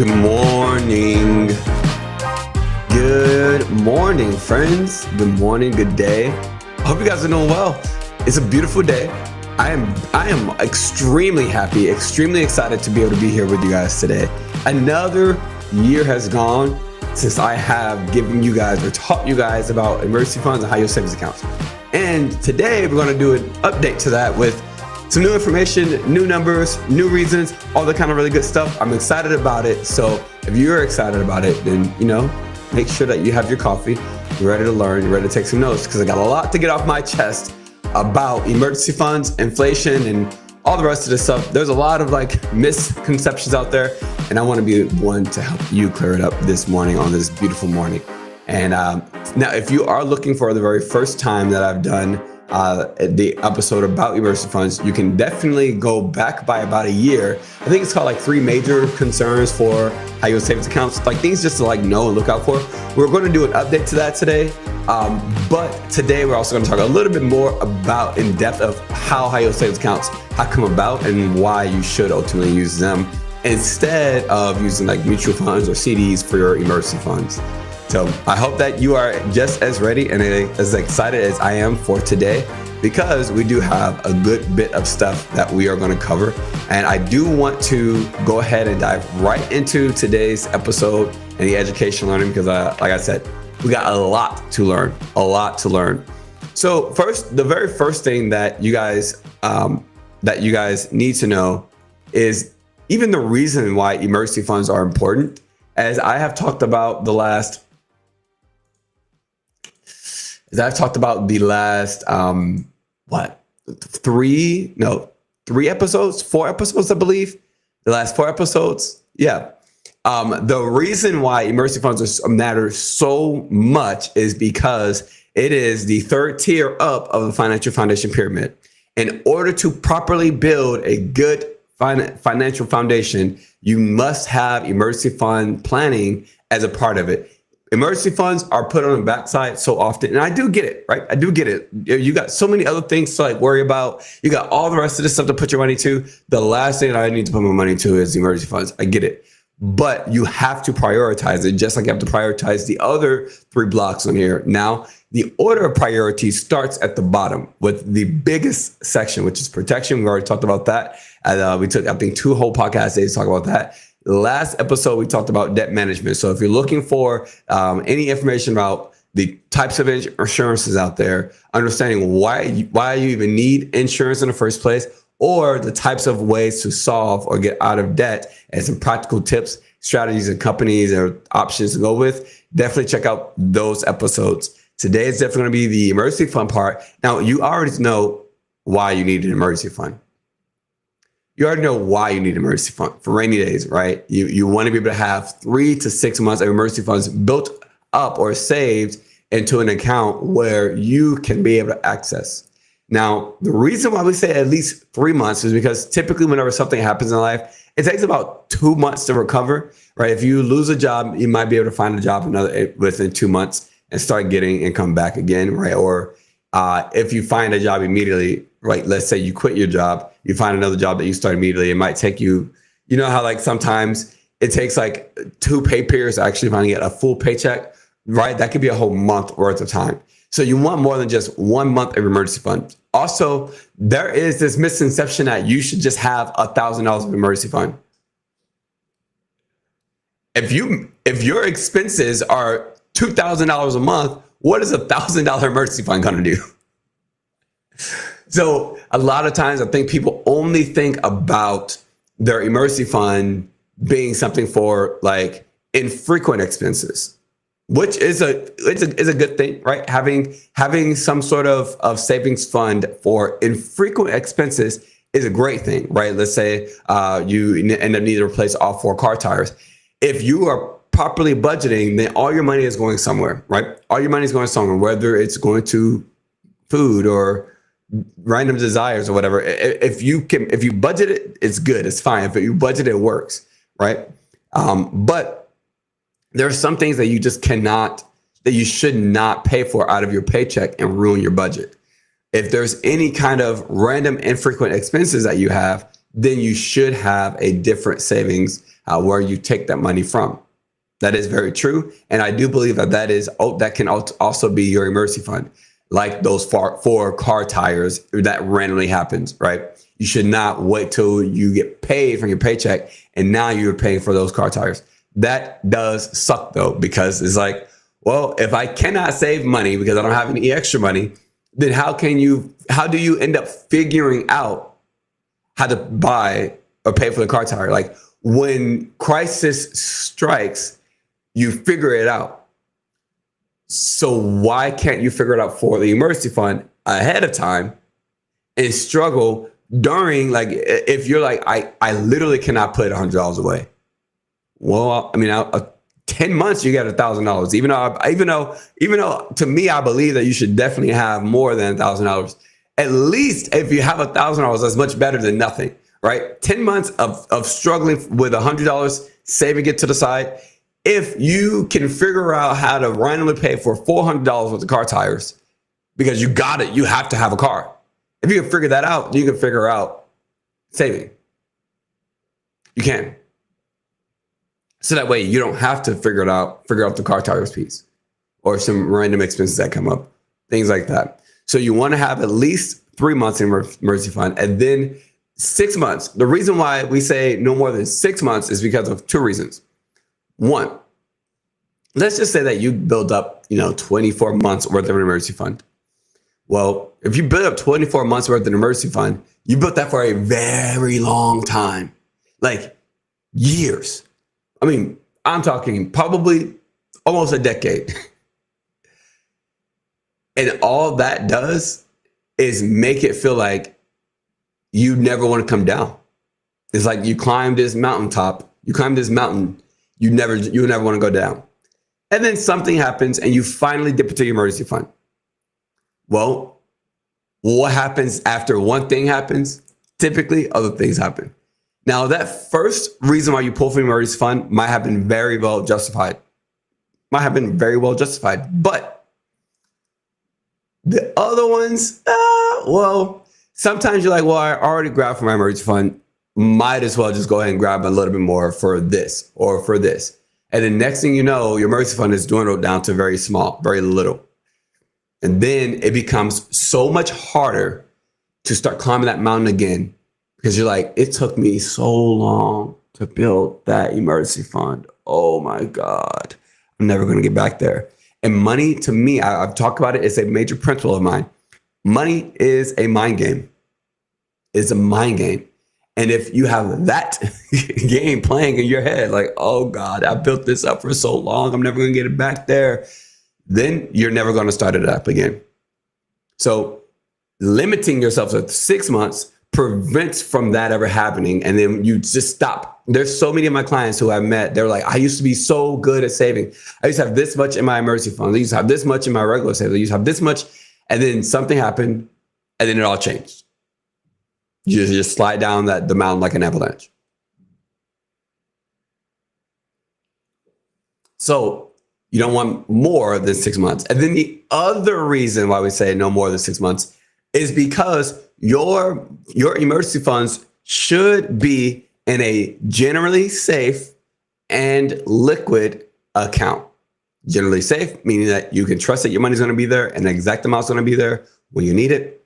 Good morning. Good morning, friends. Good morning, good day. I hope you guys are doing well. It's a beautiful day. I am extremely happy, extremely excited to be able to be here with you guys today. Another year has gone since I have given you guys or taught you guys about emergency funds and high yield savings accounts. And today we're going to do an update to that with some new information, new numbers, new reasons, all the kind of really good stuff. I'm excited about it. So if you're excited about it, then, make sure that you have your coffee, you're ready to learn, you're ready to take some notes, because I got a lot to get off my chest about emergency funds, inflation, and all the rest of this stuff. There's a lot of misconceptions out there, and I want to be one to help you clear it up this morning on this beautiful morning. And now, if you are looking for the very first time that I've done the episode about emergency funds, you can definitely go back by about a year. I think it's called 3 major concerns for high yield savings accounts, things just to know and look out for. We're going to do an update to that today. But today we're also going to talk a little bit more about in depth of how high yield savings accounts have come about and why you should ultimately use them instead of using mutual funds or CDs for your emergency funds. So I hope that you are just as ready and as excited as I am for today, because we do have a good bit of stuff that we are going to cover. And I do want to go ahead and dive right into today's episode and the education learning, because like I said, we got a lot to learn. So first, the very first thing that you guys need to know is even the reason why emergency funds are important. As I have talked about the last 3 episodes, 4 episodes, I believe. The last 4 episodes. Yeah. The reason why emergency funds matter so much is because it is the third tier up of the financial foundation pyramid. In order to properly build a good financial foundation, you must have emergency fund planning as a part of it. Emergency funds are put on the backside so often, and I do get it, right? I do get it. You got so many other things to worry about. You got all the rest of this stuff to put your money to. The last thing that I need to put my money to is emergency funds. I get it. But you have to prioritize it, just like you have to prioritize the other 3 blocks on here. Now, the order of priority starts at the bottom with the biggest section, which is protection. We already talked about that. We took, I think, 2 whole podcast days to talk about that. Last episode, we talked about debt management. So if you're looking for any information about the types of insurances out there, understanding why you even need insurance in the first place, or the types of ways to solve or get out of debt, and some practical tips, strategies, and companies or options to go with, definitely check out those episodes. Today is definitely going to be the emergency fund part. Now, you already know why you need an emergency fund. You already know why you need an emergency fund for rainy days, right? You want to be able to have 3 to 6 months of emergency funds built up or saved into an account where you can be able to access. Now, the reason why we say at least 3 months is because typically whenever something happens in life, it takes about 2 months to recover, right? If you lose a job, you might be able to find a job within 2 months and start getting income back again, right? Or if you find a job immediately, right? Let's say you quit your job, you find another job that you start immediately. It might take you, how sometimes it takes 2 pay periods to actually finally get a full paycheck, right? That could be a whole month worth of time. So you want more than just 1 month of emergency fund. Also, there is this misconception that you should just have $1,000 of emergency fund. If your expenses are $2,000 a month, what is $1,000 emergency fund going to do? So a lot of times I think people only think about their emergency fund being something for infrequent expenses, which is a good thing, right? Having some sort of savings fund for infrequent expenses is a great thing, right? Let's say you end up needing to replace all 4 car tires. If you are properly budgeting, then all your money is going somewhere, right? All your money is going somewhere, whether it's going to food or random desires or whatever. If you budget it, it's good, it's fine. If you budget it, it works, right? But there are some things that you just cannot, that you should not pay for out of your paycheck and ruin your budget. If there's any kind of random infrequent expenses that you have, then you should have a different savings where you take that money from. That is very true. And I do believe that can also be your emergency fund, like those four car tires that randomly happens, right? You should not wait till you get paid from your paycheck and now you're paying for those car tires. That does suck though, because it's like, well, if I cannot save money because I don't have any extra money, then how do you end up figuring out how to buy or pay for the car tire? Like when crisis strikes, you figure it out. So why can't you figure it out for the emergency fund ahead of time and struggle during, like, if you're like, I literally cannot put $100 away. Well, I mean, 10 months, you got $1,000. Even though to me, I believe that you should definitely have more than $1,000. At least if you have $1,000, that's much better than nothing, right? 10 months of struggling with $100, saving it to the side. If you can figure out how to randomly pay for $400 worth of car tires, because you have to have a car. If you can figure that out, you can figure out saving. You can. So that way you don't have to figure out the car tires piece or some random expenses that come up, things like that. So you want to have at least 3 months in emergency fund, and then 6 months. The reason why we say no more than 6 months is because of two reasons. One, let's just say that you build up, 24 months worth of an emergency fund. Well, if you build up 24 months worth of an emergency fund, you built that for a very long time, like years. I mean, I'm talking probably almost a decade. And all that does is make it feel like you never want to come down. It's like you climb this mountaintop, you never want to go down. And then something happens and you finally dip into your emergency fund. Well, what happens after one thing happens? Typically, other things happen. Now, that first reason why you pull from your emergency fund might have been very well justified. But the other ones, well, sometimes you're like, well, I already grabbed from my emergency fund. Might as well just go ahead and grab a little bit more for this or for this. And then next thing you know, your emergency fund is dwindled down to very small, very little. And then it becomes so much harder to start climbing that mountain again, because you're like, it took me so long to build that emergency fund. Oh my God, I'm never going to get back there. And money, to me, I've talked about it. It's a major principle of mine. Money is a mind game. It's a mind game. And if you have that game playing in your head, like, oh God, I built this up for so long, I'm never going to get it back there, then you're never going to start it up again. So limiting yourself to 6 months prevents from that ever happening. And then you just stop. There's so many of my clients who I've met, they're like, I used to be so good at saving. I used to have this much in my emergency fund. I used to have this much in my regular savings. I used to have this much. And then something happened and then it all changed. You just slide down the mountain like an avalanche. So you don't want more than 6 months. And then the other reason why we say no more than 6 months is because your emergency funds should be in a generally safe and liquid account. Generally safe, meaning that you can trust that your money's going to be there and the exact amount's going to be there when you need it.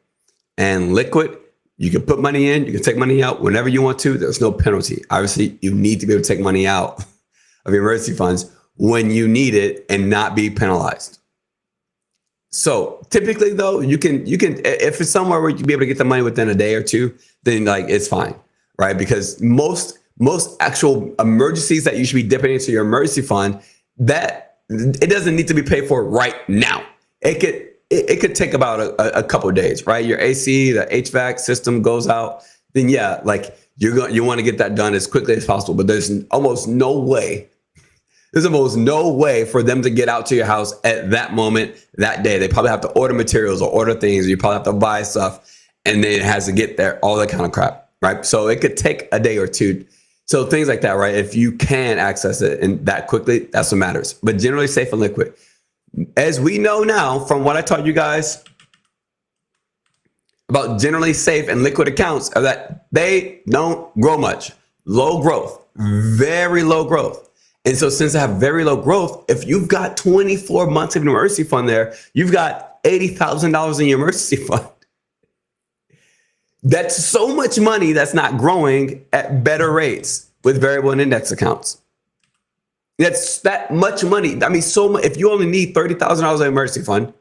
And liquid, you can put money in, you can take money out whenever you want to. There's no penalty. Obviously, you need to be able to take money out of your emergency funds when you need it and not be penalized. So typically, though, you can if it's somewhere where you can be able to get the money within a day or two, then like it's fine, right? Because most actual emergencies that you should be dipping into your emergency fund, that it doesn't need to be paid for right now. It could take about a couple of days, right? Your AC, the HVAC system goes out, then yeah, like you want to get that done as quickly as possible. But there's almost no way for them to get out to your house at that moment, that day. They probably have to order materials or order things. Or you probably have to buy stuff, and then it has to get there, all that kind of crap, right? So it could take a day or two. So things like that, right? If you can access it and that quickly, that's what matters. But generally safe and liquid. As we know now, from what I taught you guys, about generally safe and liquid accounts are that they don't grow much. Low growth, very low growth. And so since I have very low growth, if you've got 24 months of an emergency fund there, you've got $80,000 in your emergency fund. That's so much money that's not growing at better rates with variable and index accounts. That's that much money. I mean, so much. If you only need $30,000 in emergency fund,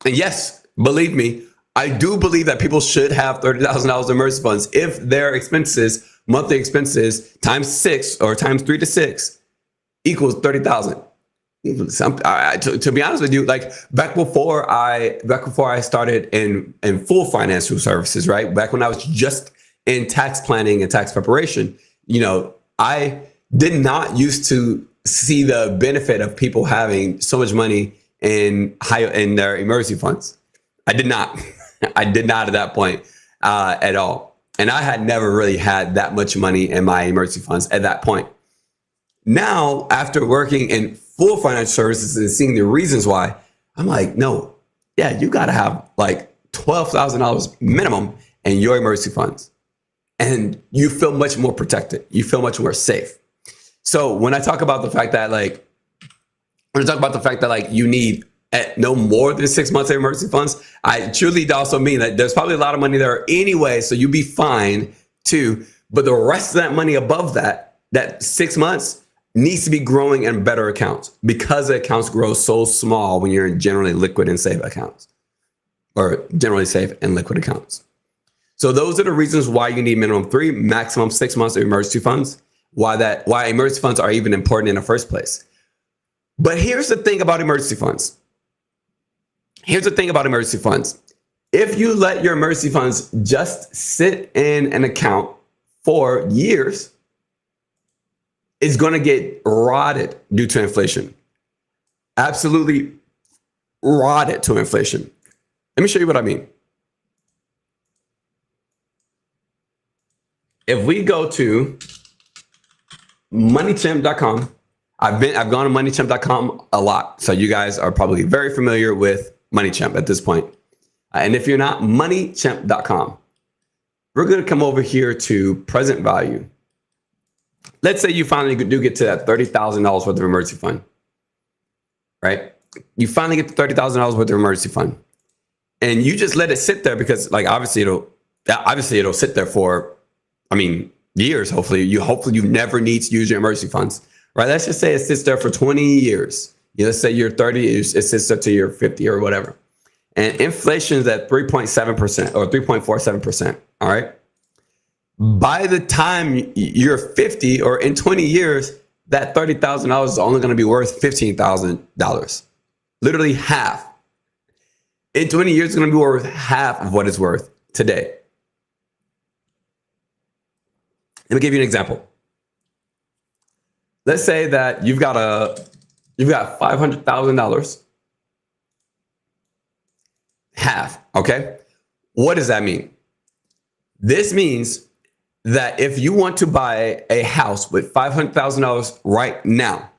and yes, believe me, I do believe that people should have $30,000 in emergency funds if their expenses, monthly expenses, times 6 or times 3 to 6 equals 30,000. To be honest with you, like back before I started in full financial services, right? Back when I was just in tax planning and tax preparation, I did not used to see the benefit of people having so much money in their emergency funds. I did not. I did not at that point at all. And I had never really had that much money in my emergency funds at that point. Now, after working in full financial services and seeing the reasons why, I'm like, no, yeah, you got to have like $12,000 minimum in your emergency funds. And you feel much more protected. You feel much more safe. So when I talk about the fact that you need at no more than 6 months of emergency funds, I truly also mean that there's probably a lot of money there anyway, so you'll be fine too. But the rest of that money above that 6 months needs to be growing in better accounts, because the accounts grow so small when you're in generally liquid and safe accounts, or generally safe and liquid accounts. So those are the reasons why you need minimum 3, maximum 6 months of emergency funds, why emergency funds are even important in the first place. But here's the thing about emergency funds. If you let your emergency funds just sit in an account for years, it's going to get rotted due to inflation. Absolutely rotted to inflation. Let me show you what I mean. If we go to moneychimp.com, I've gone to moneychimp.com a lot. So you guys are probably very familiar with MoneyChimp at this point. And if you're not, moneychimp.com. We're going to come over here to present value. Let's say you finally do get to that $30,000 worth of emergency fund, right? You finally get to $30,000 worth of emergency fund, and you just let it sit there because, like, obviously it'll sit there for, years. Hopefully you never need to use your emergency funds, right? Let's just say it sits there for 20 years. Let's say you're 30, it sits there to you're 50 or whatever, and inflation is at 3.7% or 3.47%. All right. By the time you're 50 or in 20 years, that $30,000 is only going to be worth $15,000. Literally half. In 20 years, it's going to be worth half of what it's worth today. Let me give you an example. Let's say that you've got $500,000. Half. Okay. What does that mean? This means that if you want to buy a house with $500,000 right now,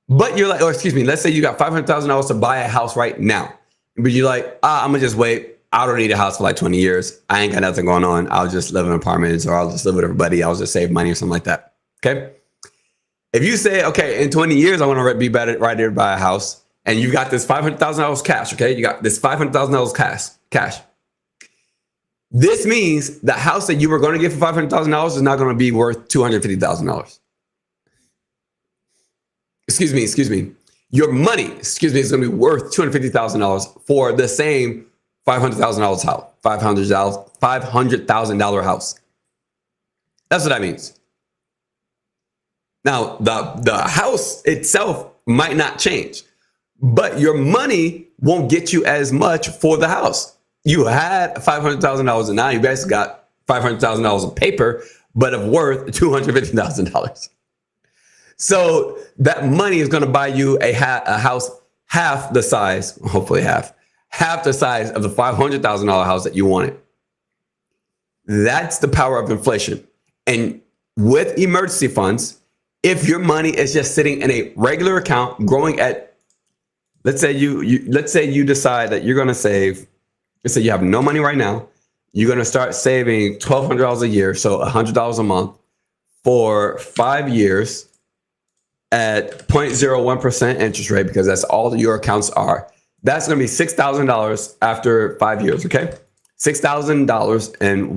but you're like, let's say you got $500,000 to buy a house right now, but you're like, I'm gonna just wait. I don't need a house for like 20 years. I ain't got nothing going on. I'll just live in apartments, or I'll just live with everybody. I'll just save money or something like that. Okay. If you say, okay, in 20 years, I want to be right there to buy a house, and you've got this $500,000 cash. Okay. You got this $500,000 cash. This means the house that you were going to get for $500,000 is not going to be worth $250,000. Excuse me. Your money, is going to be worth $250,000 for the same $500,000 house, $500,000 house. That's what that means. Now, the house itself might not change, but your money won't get you as much for the house. You had $500,000 and now you basically got $500,000 of paper, but of worth $250,000. So that money is going to buy you a house half the size, hopefully half the size of the $500,000 house that you wanted. That's the power of inflation. And with emergency funds, if your money is just sitting in a regular account growing at, let's say you decide that you're going to save let's say you have no money right now. You're going to start saving $1,200 a year, so $100 a month for 5 years at 0.01% interest rate, because that's all that your accounts are. That's going to be $6,000 after 5 years, okay? $6,000 and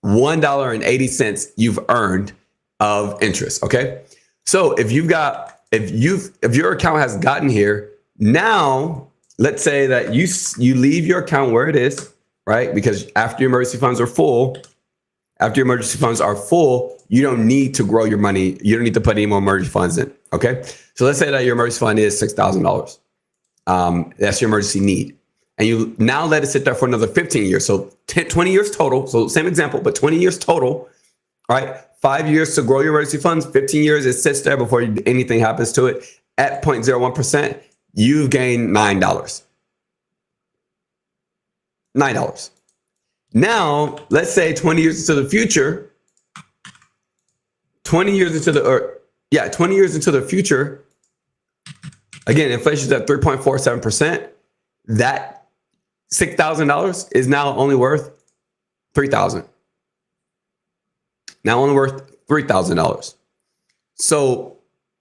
$1.80 you've earned of interest, okay? So if your account has gotten here, now let's say that you leave your account where it is, right? Because after your emergency funds are full, you don't need to grow your money. You don't need to put any more emergency funds in, okay? So let's say that your emergency fund is $6,000. That's your emergency need. And you now let it sit there for another 15 years. So 20 years total. So same example, but 20 years total, right? 5 years to grow your emergency funds, 15 years it sits there before anything happens to it. At 0.01%, you've gained $9. $9. Now, let's say 20 years into the future, 20 years into the future, again, inflation's at 3.47%. That $6,000 is now only worth $3,000. Now only worth $3,000. So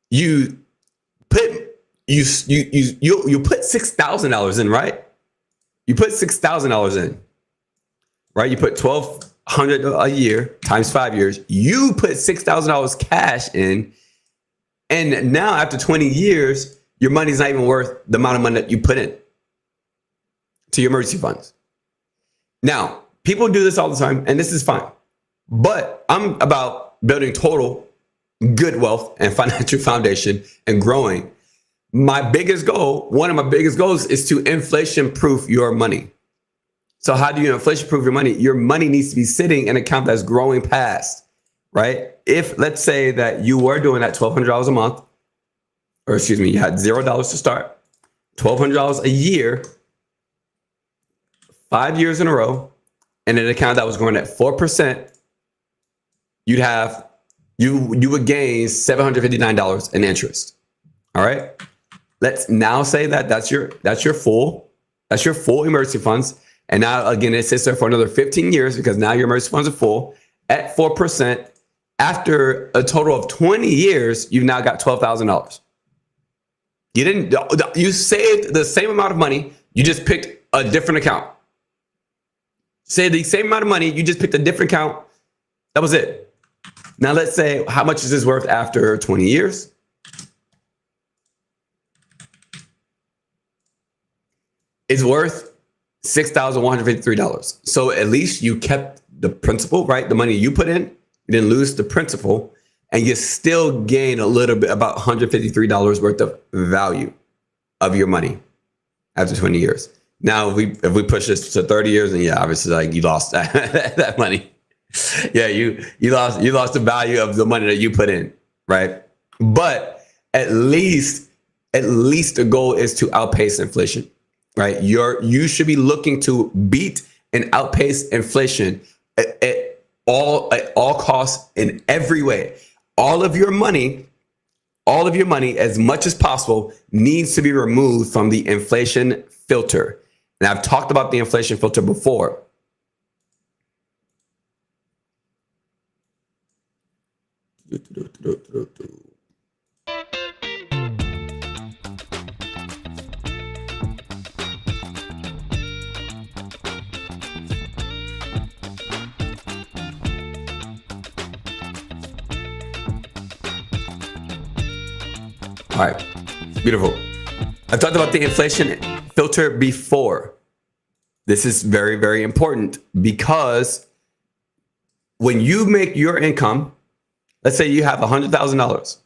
you put $6,000 in, right? You put $6,000 in, right? You put $1,200 a year times 5 years. You put $6,000 cash in, and now after 20 years, your money's not even worth the amount of money that you put in to your emergency funds. Now, people do this all the time, and this is fine. But I'm about building total good wealth and financial foundation and growing. My biggest goal, one of my biggest goals, is to inflation-proof your money. So how do you inflation-proof your money? Your money needs to be sitting in an account that's growing past, right? If, let's say that you were doing that $1,200 a month, or excuse me, you had $0 to start, $1,200 a year, 5 years in a row, in an account that was growing at 4%, you would gain $759 in interest. All right. Let's now say that that's your full emergency funds. And now again, it sits there for another 15 years because now your emergency funds are full at 4%. After a total of 20 years, you've now got $12,000. You saved the same amount of money. You just picked a different account. Say the same amount of money, you just picked a different account. That was it. Now let's say, how much is this worth after 20 years? It's worth $6,153. So at least you kept the principal, right? The money you put in, you didn't lose the principal, and you still gain a little bit, about $153 worth of value of your money after 20 years. Now, if we push this to 30 years, then yeah, obviously, like, you lost that money. Yeah, you lost the value of the money that you put in, right? But at least the goal is to outpace inflation, right? You should be looking to beat and outpace inflation at all costs in every way. All of your money, as much as possible, needs to be removed from the inflation filter. And I've talked about the inflation filter before. All right, beautiful. I talked about the inflation filter before. This is very, very important because when you make your income, let's say you have $100,000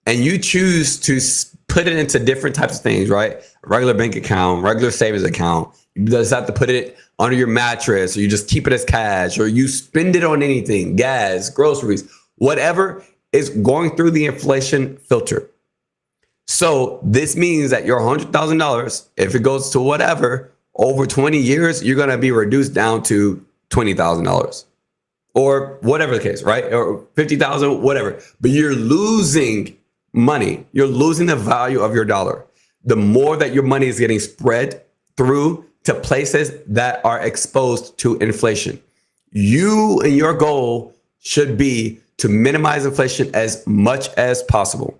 and you choose to put it into different types of things, right? A regular bank account, regular savings account. You just have to put it under your mattress, or you just keep it as cash, or you spend it on anything, gas, groceries, whatever is going through the inflation filter. So this means that your $100,000, if it goes to whatever, over 20 years, you're going to be reduced down to $20,000 or whatever the case, right? Or 50,000, whatever. But you're losing money. You're losing the value of your dollar. The more that your money is getting spread through to places that are exposed to inflation. You and your goal should be to minimize inflation as much as possible.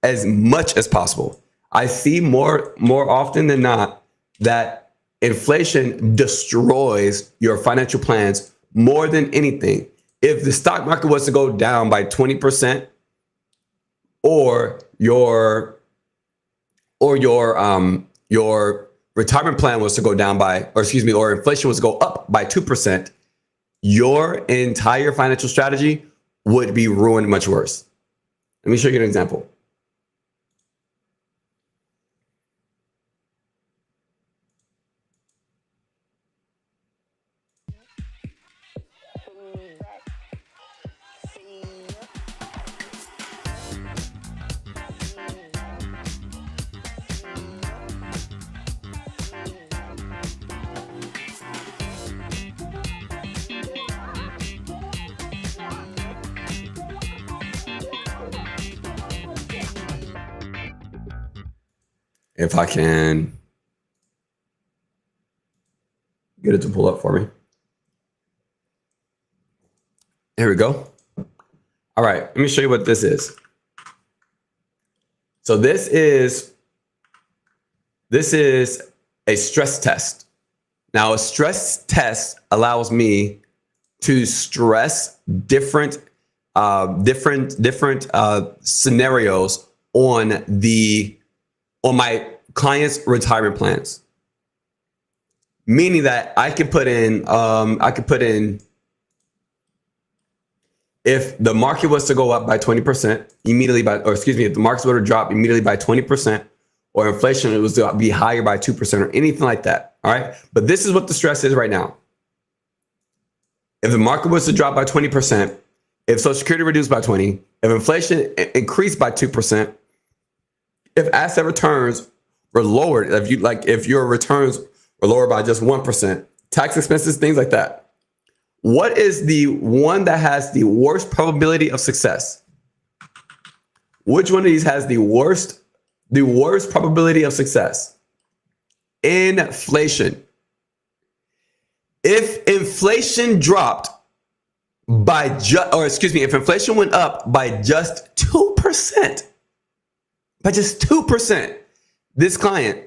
As much as possible. I see more often than not that inflation destroys your financial plans more than anything. If the stock market was to go down by 20%, or your retirement plan was to go down by, or inflation was to go up by 2%, your entire financial strategy would be ruined much worse. Let me show you an example. If I can get it to pull up for me. Here we go. All right, let me show you what this is. So this is a stress test. Now, a stress test allows me to stress different scenarios on my clients' retirement plans. Meaning that I could put in if the market was to go up by 20% immediately if the markets were to drop immediately by 20%, or inflation was to be higher by 2% or anything like that. All right. But this is what the stress is right now. If the market was to drop by 20%, if Social Security reduced by 20, if inflation increased by 2%, if asset returns were lowered, if your returns were lowered by just 1%, tax expenses, things like that. What is the one that has the worst probability of success? Which one of these has the worst probability of success? Inflation. If inflation dropped by if inflation went up by just 2%, this client,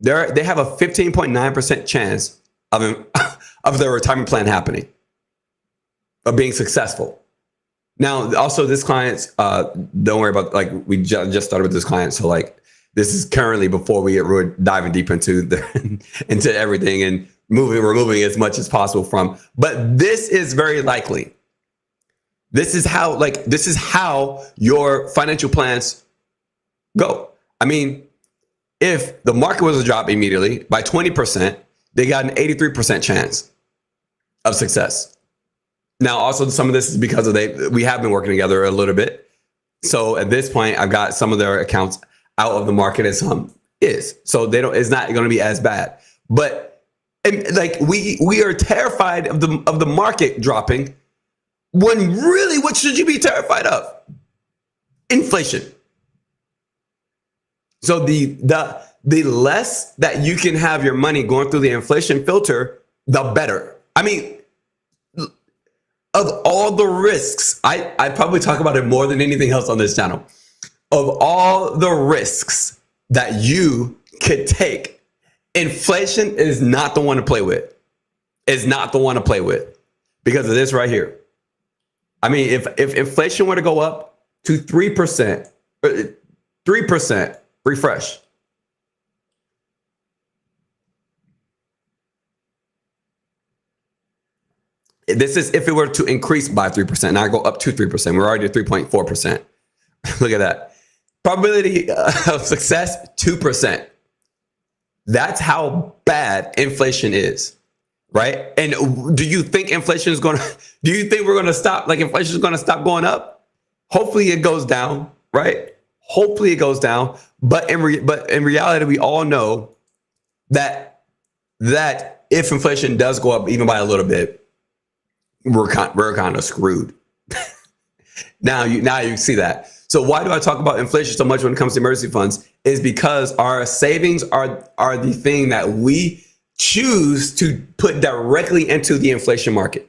they have a 15.9% chance of their retirement plan happening, of being successful. Now, also this client, don't worry about, we just started with this client. So this is currently before we get really diving deep into into everything and removing as much as possible from, but this is very likely. This is how your financial plans go. I mean, if the market was to drop immediately by 20%, they got an 83% chance of success. Now, also some of this is because we have been working together a little bit. So at this point, I've got some of their accounts out of the market and some is. So it's not going to be as bad. But we are terrified of the market dropping, when really, what should you be terrified of? Inflation. So the less that you can have your money going through the inflation filter, the better. I mean, of all the risks, I probably talk about it more than anything else on this channel. Of all the risks that you could take, inflation is not the one to play with. It's not the one to play with because of this right here. I mean, if inflation were to go up to 3%, refresh. This is if it were to increase by 3%, now go up to 3%. We're already at 3.4%. Look at that. Probability of success, 2%. That's how bad inflation is, right? And do you think inflation is do you think we're going to stop, inflation is going to stop going up? Hopefully it goes down, right? Hopefully it goes down. But in reality, we all know that if inflation does go up even by a little bit, we're kind of screwed. Now you see that. So why do I talk about inflation so much when it comes to emergency funds? Is because our savings are the thing that we choose to put directly into the inflation market.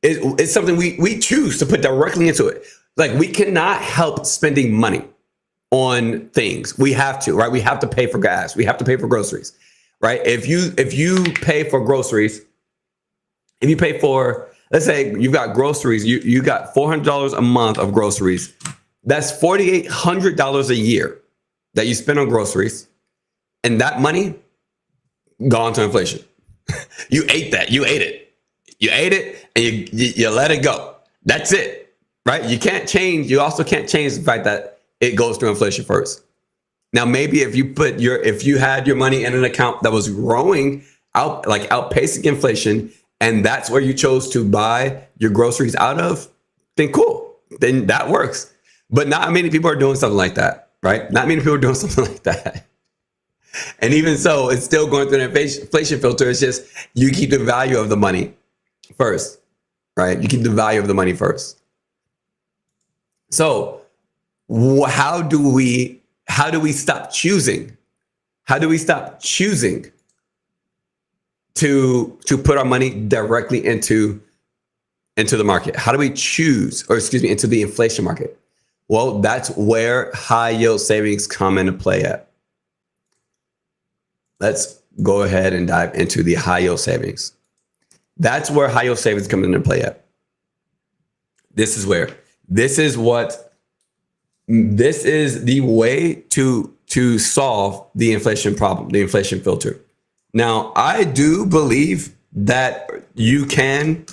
It's something we choose to put directly into it. Like, we cannot help spending money on things. We have to, right? We have to pay for gas. We have to pay for groceries, right? If you pay for groceries, if you pay for, let's say you've got groceries, you got $400 a month of groceries. That's $4,800 a year that you spend on groceries, and that money gone to inflation. You ate that. You ate it. You ate it, and you let it go. That's it, right? You can't change. You also can't change the fact that it goes through inflation first. Now, maybe if you had your money in an account that was growing outpacing inflation, and that's where you chose to buy your groceries out of, then cool. Then that works. But not many people are doing something like that, right? Not many people are doing something like that. And even so, it's still going through an inflation filter. It's just you keep the value of the money first, right? You keep the value of the money first. So how do we stop choosing? How do we stop choosing to put our money directly into the market? How do we choose, into the inflation market? Well, that's where high yield savings come into play at. Let's go ahead and dive into the high yield savings. That's where high yield savings come into play at. This is the way to solve the inflation problem, the inflation filter. Now, I do believe that you can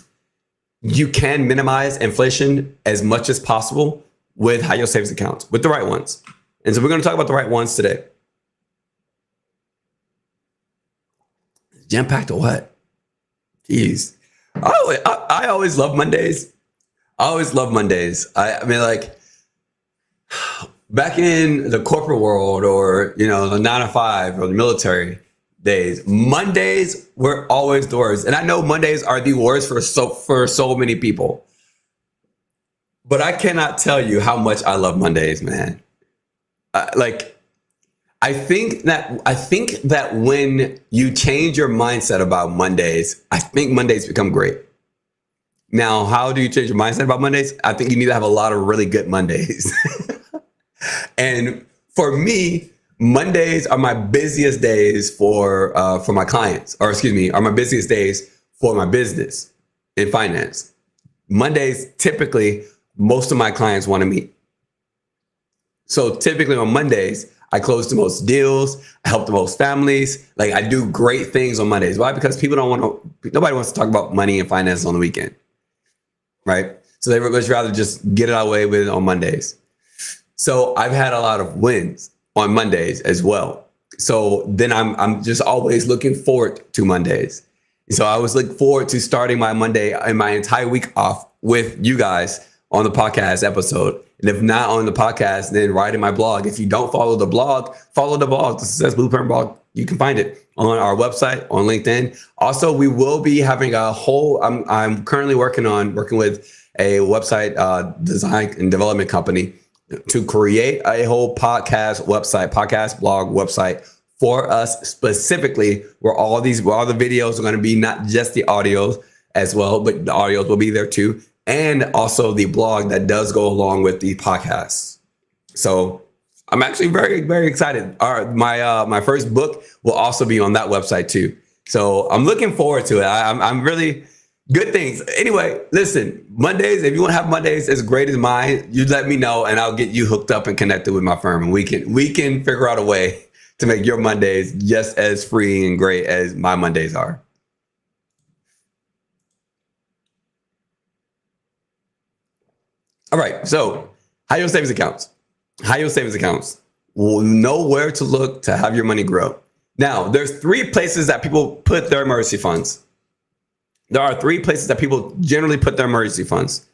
minimize inflation as much as possible with high yield savings accounts, with the right ones. And so we're going to talk about the right ones today. Jam-packed or what? Jeez. I always love Mondays. I always love Mondays. I mean, like, back in the corporate world, or, the 9 to 5 or the military days, Mondays were always the worst. And I know Mondays are the worst for so many people. But I cannot tell you how much I love Mondays, man. I think that when you change your mindset about Mondays, I think Mondays become great. Now, how do you change your mindset about Mondays? I think you need to have a lot of really good Mondays. And for me, Mondays are my busiest days for my clients, are my busiest days for my business in finance. Mondays, typically, most of my clients want to meet. So typically on Mondays, I close the most deals. I help the most families. Like, I do great things on Mondays. Why? Because nobody wants to talk about money and finance on the weekend, right? So they would much rather just get it out of the way with on Mondays. So I've had a lot of wins on Mondays as well. So then I'm just always looking forward to Mondays. So I always look forward to starting my Monday and my entire week off with you guys on the podcast episode. And if not on the podcast, then write in my blog. If you don't follow the blog, the Success Blueprint blog. You can find it on our website, on LinkedIn. Also, we will be having I'm currently working with a website design and development company to create a whole podcast blog website for us specifically, where all the videos are going to be, not just the audios as well, but the audios will be there too. And also the blog that does go along with the podcast. So I'm actually very, very excited. My first book will also be on that website too. So I'm looking forward to it. I'm really good things. Anyway, listen, Mondays, if you want to have Mondays as great as mine, you let me know and I'll get you hooked up and connected with my firm. And we can figure out a way to make your Mondays just as free and great as my Mondays are. All right, so high yield savings accounts. High yield savings accounts will know where to look to have your money grow. Now, there's 3 places that people put their emergency funds. There are 3 places that people generally put their emergency funds.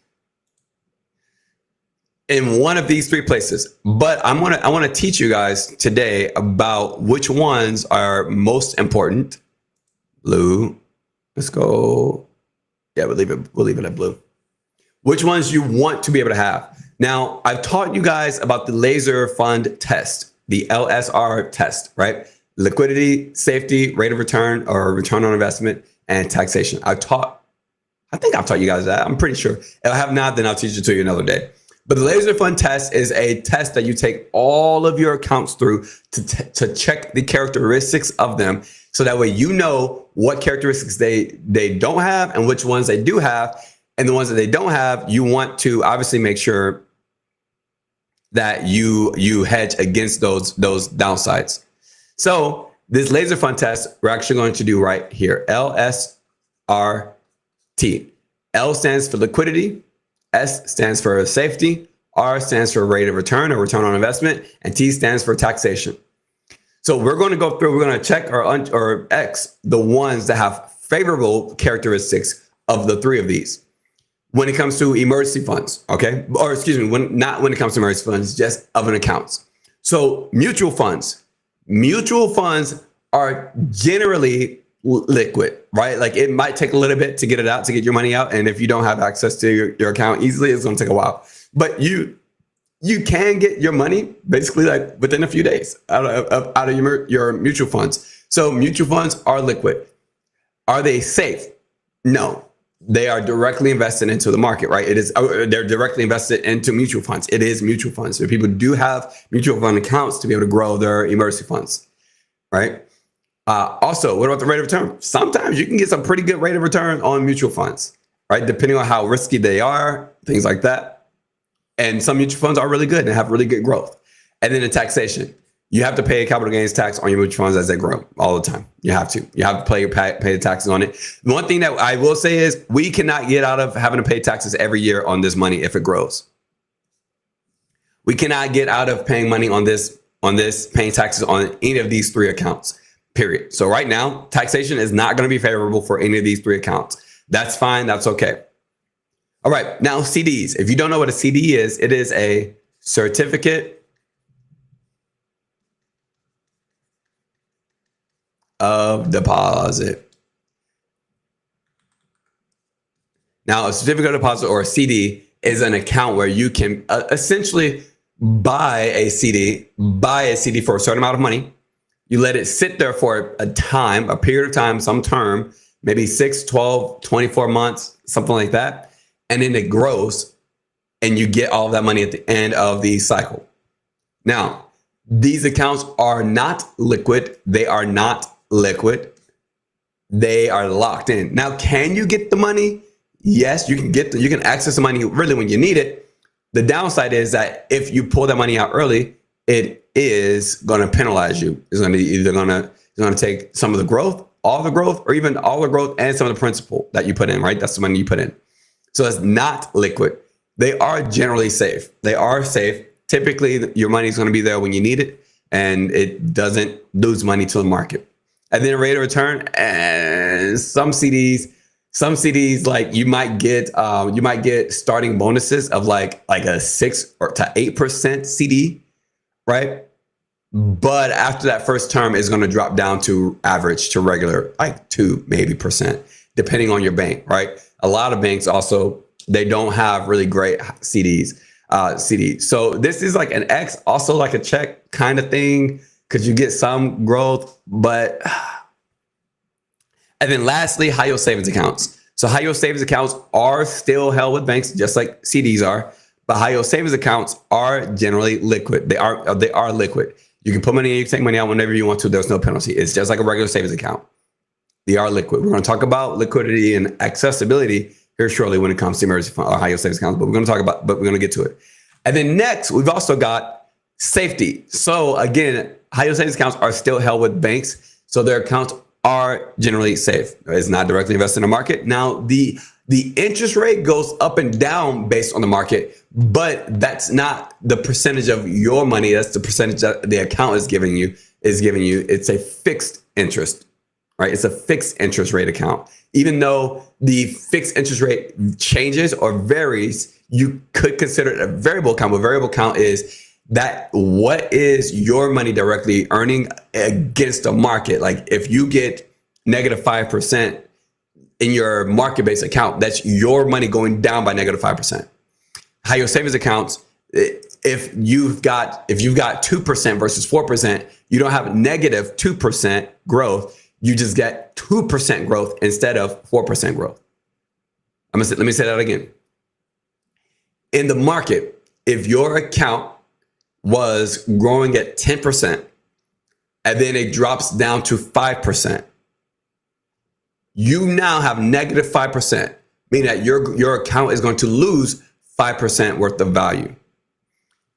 In one of these 3 places. But I want to teach you guys today about which ones are most important. Blue. Let's go. Yeah, we'll leave it at blue. Which ones you want to be able to have. Now, I've taught you guys about the laser fund test, the LSR test, right? Liquidity, safety, rate of return or return on investment, and taxation. I think I've taught you guys that. I'm pretty sure. If I have not, then I'll teach it to you another day. But the laser fund test is a test that you take all of your accounts through to check the characteristics of them. So that way you know what characteristics they don't have and which ones they do have. And the ones that they don't have, you want to obviously make sure that you hedge against those downsides. So this laser fund test, we're actually going to do right here. LSRT. L stands for liquidity. S stands for safety. R stands for rate of return or return on investment. And T stands for taxation. So we're going to go through, we're going to check or X the ones that have favorable characteristics of the three of these. When it comes to emergency funds, okay? Or excuse me, not when it comes to emergency funds, just of an accounts. So mutual funds are generally liquid, right? Like it might take a little bit to get it out, to get your money out. And if you don't have access to your account easily, it's going to take a while. But you can get your money basically like within a few days out of your mutual funds. So mutual funds are liquid. Are they safe? No. They are directly invested into the market, right? They're directly invested into mutual funds. It is mutual funds. So people do have mutual fund accounts to be able to grow their emergency funds, right? Also, what about the rate of return? Sometimes you can get some pretty good rate of return on mutual funds, right? Depending on how risky they are, things like that. And some mutual funds are really good and have really good growth. And then the taxation. You have to pay a capital gains tax on your mutual funds as they grow all the time. You have to pay the taxes on it. The one thing that I will say is we cannot get out of having to pay taxes every year on this money if it grows. We cannot get out of paying money on this, paying taxes on any of these three accounts, period. So right now, taxation is not going to be favorable for any of these three accounts. That's fine. That's okay. All right. Now, CDs. If you don't know what a CD is, it is a certificate of deposit. Now, a certificate of deposit or a CD is an account where you can essentially buy a CD for a certain amount of money. You let it sit there for a period of time, some term, maybe 6, 12, 24 months, something like that. And then it grows and you get all of that money at the end of the cycle. Now, these accounts are not liquid. They are not liquid. They are locked in. Now, can you get the money? Yes, you can access the money really when you need it. The downside is that if you pull that money out early, it is going to penalize you. It's going to take some of the growth, all the growth, or even all the growth and some of the principal that you put in, right? That's the money you put in. So it's not liquid. They are generally safe. They are safe. Typically, your money is going to be there when you need it, and it doesn't lose money to the market. And then rate of return, and some CDs, like you might get starting bonuses of like a 6 or to 8% CD, right? But after that first term, is going to drop down to average to regular, like 2 maybe %, depending on your bank, right? A lot of banks also, they don't have really great CDs. So this is like an X, also like a check kind of thing, because you get some growth, but. And then lastly, high yield savings accounts. So high yield savings accounts are still held with banks, just like CDs are, but high yield savings accounts are generally liquid. They are liquid. You can put money in, you can take money out whenever you want to. There's no penalty. It's just like a regular savings account. They are liquid. We're going to talk about liquidity and accessibility here shortly when it comes to emergency fund or high yield savings accounts, but we're going to get to it. And then next, we've also got safety. So again, high yield savings accounts are still held with banks, so their accounts are generally safe. It's not directly invested in the market. Now, the interest rate goes up and down based on the market, but that's not the percentage of your money. That's the percentage that the account is giving you. It's a fixed interest, right? It's a fixed interest rate account. Even though the fixed interest rate changes or varies, you could consider it a variable account. What variable account is that what is your money directly earning against the market? Like if you get negative 5% in your market-based account, that's your money going down by negative 5%. High yield savings accounts, if you've got 2% versus 4%, you don't have negative 2% growth. You just get 2% growth instead of 4% growth. Let me say that again. In the market, if your account was growing at 10% and then it drops down to 5%, you now have negative 5%, meaning that your account is going to lose 5% worth of value.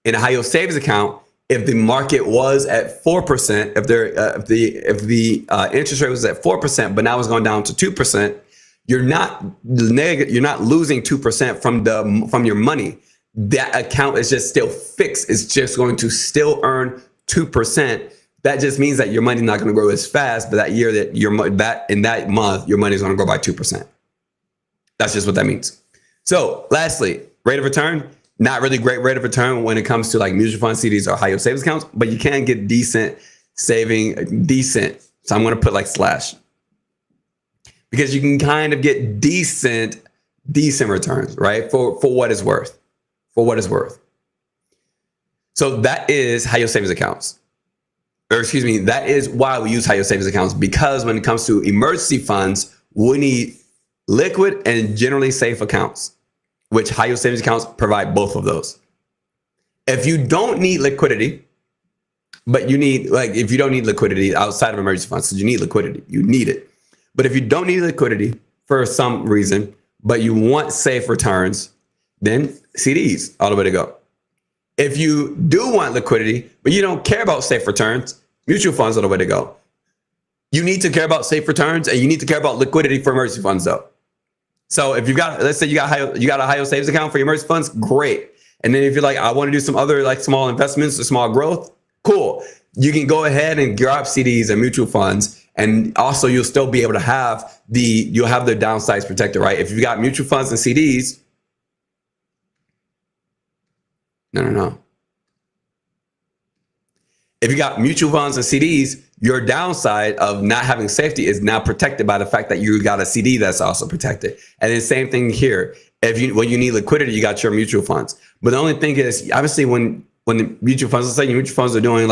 In a high yield savings account, if the market was at 4%, if the interest rate was at 4%, but now it's going down to 2%, you're not losing 2% from your money. That account is just still fixed. It's just going to still earn 2%. That just means that your money's not going to grow as fast, but that year in that month, your money is going to grow by 2%. That's just what that means. So lastly, rate of return, not really great rate of return when it comes to like mutual fund CDs or high yield savings accounts, but you can get decent. So I'm going to put like slash, because you can kind of get decent returns, right? For what it's worth, So that is high yield savings accounts. That is why we use high yield savings accounts, because when it comes to emergency funds, we need liquid and generally safe accounts, which high yield savings accounts provide both of those. If you don't need liquidity, but if you don't need liquidity outside of emergency funds, so you need liquidity, you need it. But if you don't need liquidity for some reason, but you want safe returns, then CDs all the way to go. If you do want liquidity, but you don't care about safe returns, mutual funds are the way to go. You need to care about safe returns, and you need to care about liquidity for emergency funds though. So if let's say you got a high yield savings account for your emergency funds, great. And then if you're like, I want to do some other like small investments or small growth, cool. You can go ahead and grab CDs and mutual funds. And also you'll still be able to have the downsides protected, right? If you've got mutual funds and CDs, no. If you got mutual funds and CDs, your downside of not having safety is now protected by the fact that you got a CD that's also protected. And the same thing here. When you need liquidity, you got your mutual funds. But the only thing is, obviously, when the mutual funds, let's say your mutual funds are doing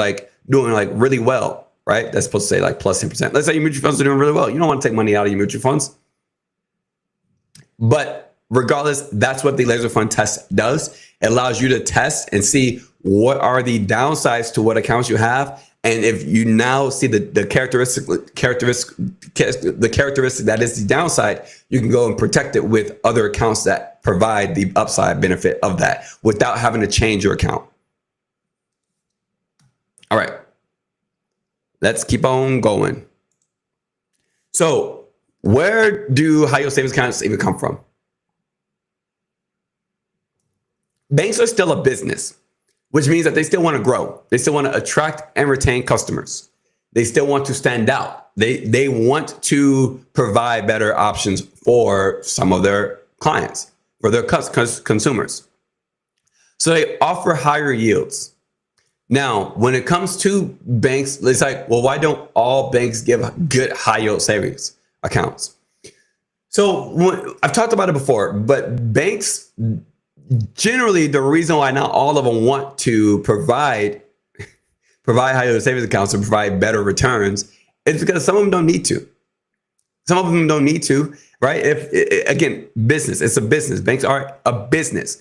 really well, right? That's supposed to say like plus 10%. Let's say your mutual funds are doing really well. You don't want to take money out of your mutual funds. But regardless, that's what the laser fund test does. It allows you to test and see what are the downsides to what accounts you have. And if you now see the characteristic that is the downside, you can go and protect it with other accounts that provide the upside benefit of that without having to change your account. All right, let's keep on going. So where do high yield savings accounts even come from? Banks are still a business, which means that they still want to grow. They still want to attract and retain customers. They still want to stand out. They want to provide better options for some of their clients, for their consumers. So they offer higher yields. Now, when it comes to banks, it's like, well, why don't all banks give good high yield savings accounts? So I've talked about it before, but banks, generally, the reason why not all of them want to provide high yield savings accounts and provide better returns is because some of them don't need to. Some of them don't need to, right? Again, business, it's a business. Banks are a business.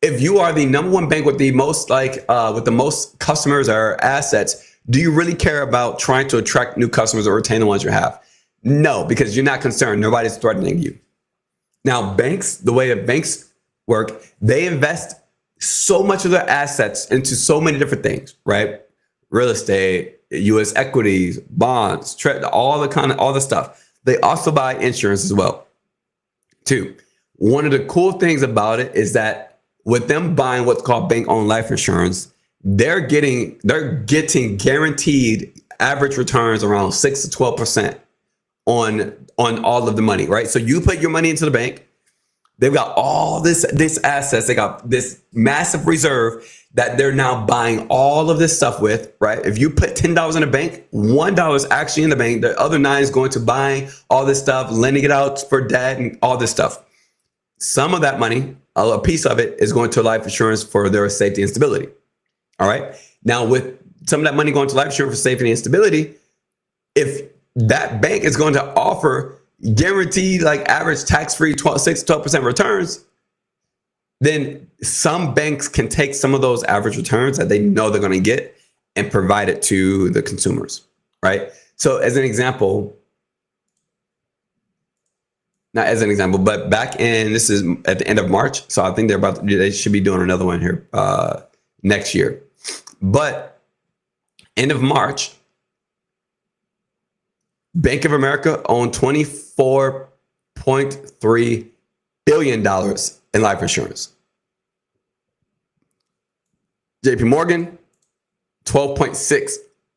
If you are the number one bank with the most with the most customers or assets, do you really care about trying to attract new customers or retain the ones you have? No, because you're not concerned. Nobody's threatening you. Now, banks, the way that banks work, they invest so much of their assets into so many different things, right? Real estate, U.S. equities, bonds, all the stuff. They also buy insurance as well, too. One of the cool things about it is that with them buying what's called bank-owned life insurance, they're getting guaranteed average returns around 6 to 12% on all of the money, right? So you put your money into the bank. They've got all this assets. They got this massive reserve that they're now buying all of this stuff with, right? If you put $10 in a bank, $1 is actually in the bank. The other 9 is going to buy all this stuff, lending it out for debt and all this stuff. some of that money, a piece of it, is going to life insurance for their safety and stability. All right. Now, with some of that money going to life insurance for safety and stability, if that bank is going to offer guaranteed, like average tax-free 6-12% returns, then some banks can take some of those average returns that they know they're going to get and provide it to the consumers, right? So as an example, not as an example, but back in, this is at the end of March. So I think they should be doing another one here next year. But end of March, Bank of America owned $24.3 billion in life insurance. JP Morgan, $12.6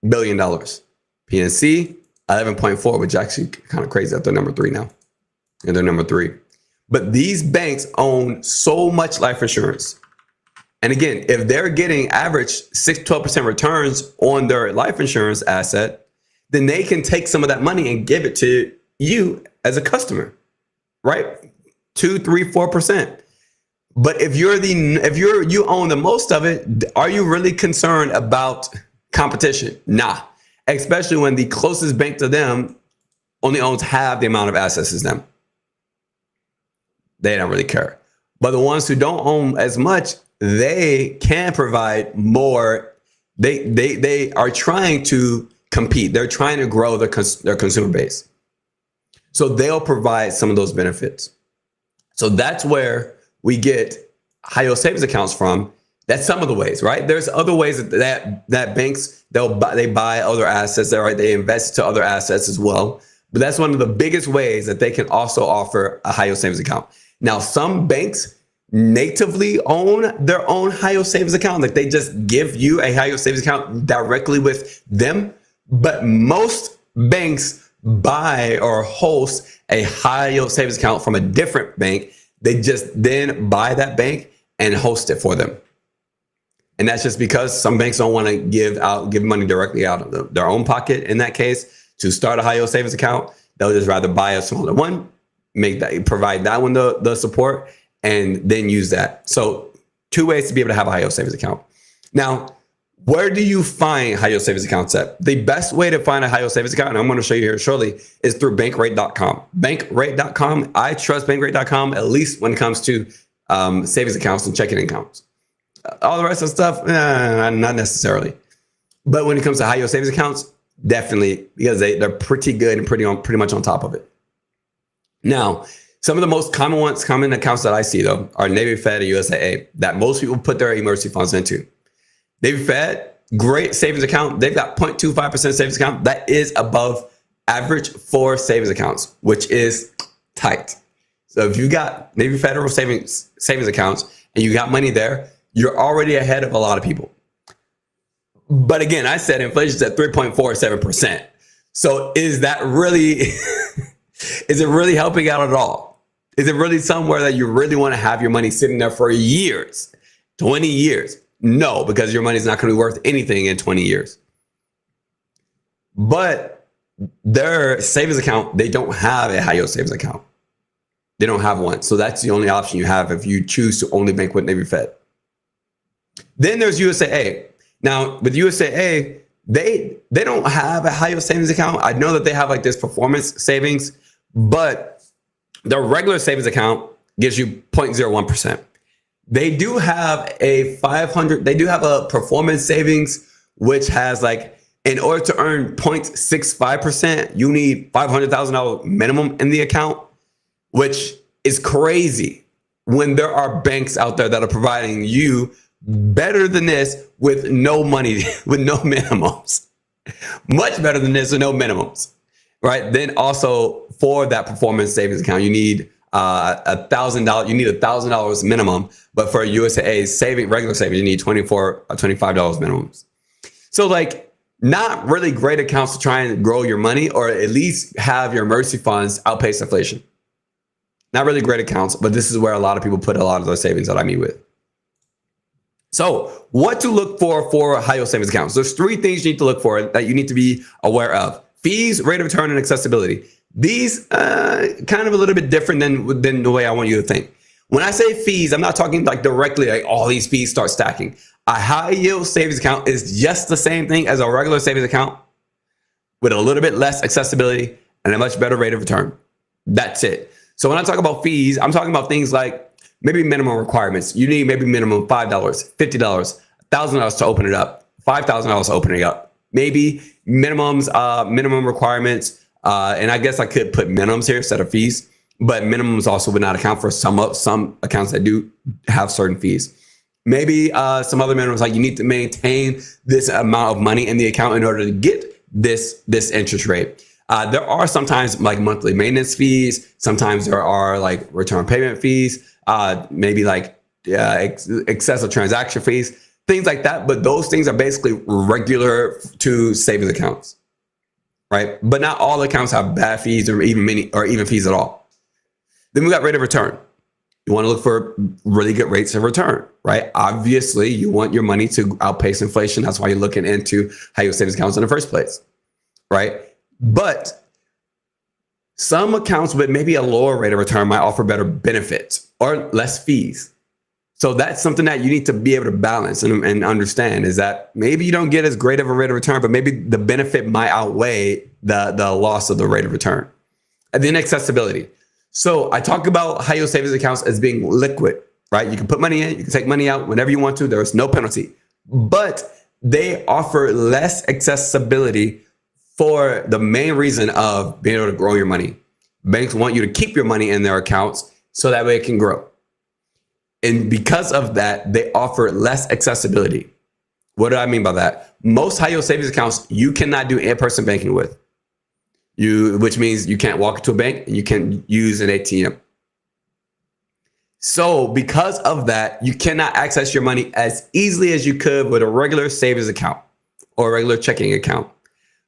billion. PNC, 11.4, which is actually kind of crazy that they're number 3 now. And they're number 3. But these banks own so much life insurance. And again, if they're getting average 6-12% returns on their life insurance asset, then they can take some of that money and give it to you as a customer, right? 2, 3, 4%. But if you own the most of it, are you really concerned about competition? Nah, especially when the closest bank to them only owns half the amount of assets as them. They don't really care. But the ones who don't own as much, they can provide more. They are trying to compete. They're trying to grow their consumer base. So they'll provide some of those benefits. So that's where we get high yield savings accounts from. That's some of the ways, right? There's other ways that banks, they buy other assets, right? They invest to other assets as well. But that's one of the biggest ways that they can also offer a high yield savings account. Now, some banks natively own their own high yield savings account. Like they just give you a high yield savings account directly with them. But most banks buy or host a high yield savings account from a different bank. They just then buy that bank and host it for them. And that's just because some banks don't want to give money directly out of their own pocket. In that case, to start a high yield savings account, they'll just rather buy a smaller one, provide that one the support, and then use that. So 2 ways to be able to have a high yield savings account. Now, where do you find high yield savings accounts at? The best way to find a high yield savings account, and I'm going to show you here shortly, is through bankrate.com. Bankrate.com, I trust bankrate.com, at least when it comes to savings accounts and checking accounts. All the rest of the stuff, not necessarily. But when it comes to high yield savings accounts, definitely, because they're pretty good and pretty much on top of it. Now, some of the most common accounts that I see, though, are Navy Fed and USAA that most people put their emergency funds into. Navy Fed, great savings account. They've got 0.25% savings account. That is above average for savings accounts, which is tight. So if you got Navy Federal savings accounts and you got money there, you're already ahead of a lot of people. But again, I said inflation's at 3.47%. So is that really, is it really helping out at all? Is it really somewhere that you really want to have your money sitting there for years, 20 years? No, because your money's not going to be worth anything in 20 years. But their savings account, they don't have a high yield savings account. They don't have one. So that's the only option you have if you choose to only bank with Navy Fed. Then there's USAA. Now with USAA, they don't have a high yield savings account. I know that they have like this performance savings, but their regular savings account gives you 0.01%. They do have a performance savings, which has like, in order to earn 0.65%, you need $500,000 minimum in the account, which is crazy when there are banks out there that are providing you better than this with no money, with no minimums. Much better than this with no minimums, right? Then also for that performance savings account, you need $1,000. You need $1,000 minimum, but for a USAA regular savings, you need $24 or $25 minimums. So like, not really great accounts to try and grow your money, or at least have your emergency funds outpace inflation. Not really great accounts, but this is where a lot of people put a lot of their savings that I meet with. So what to look for high yield savings accounts? There's 3 things you need to look for that you need to be aware of: fees, rate of return, and accessibility. These kind of a little bit different than the way I want you to think. When I say fees, I'm not talking like directly like all these fees start stacking. A high yield savings account is just the same thing as a regular savings account with a little bit less accessibility and a much better rate of return. That's it. So when I talk about fees, I'm talking about things like maybe minimum requirements. You need maybe minimum $5, $50, $1,000 to open it up, $5,000 to open it up. Maybe minimum requirements. And I guess I could put minimums here instead of fees, but minimums also would not account for some accounts that do have certain fees. Maybe some other minimums, like you need to maintain this amount of money in the account in order to get this interest rate. There are sometimes like monthly maintenance fees. Sometimes there are like return payment fees, maybe like excessive transaction fees, things like that. But those things are basically regular to savings accounts, right? But not all accounts have bad fees or even fees at all. Then we got rate of return. You want to look for really good rates of return, right? Obviously, you want your money to outpace inflation. That's why you're looking into high yield savings accounts in the first place, right? But some accounts with maybe a lower rate of return might offer better benefits or less fees. So that's something that you need to be able to balance and understand, is that maybe you don't get as great of a rate of return, but maybe the benefit might outweigh the loss of the rate of return. And then accessibility. So I talk about high yield savings accounts as being liquid, right? You can put money in, you can take money out whenever you want to. There is no penalty, but they offer less accessibility for the main reason of being able to grow your money. Banks want you to keep your money in their accounts so that way it can grow. And because of that, they offer less accessibility. What do I mean by that? Most high yield savings accounts you cannot do in-person banking with. Which means you can't walk into a bank and you can use an ATM. So because of that, you cannot access your money as easily as you could with a regular savings account or a regular checking account.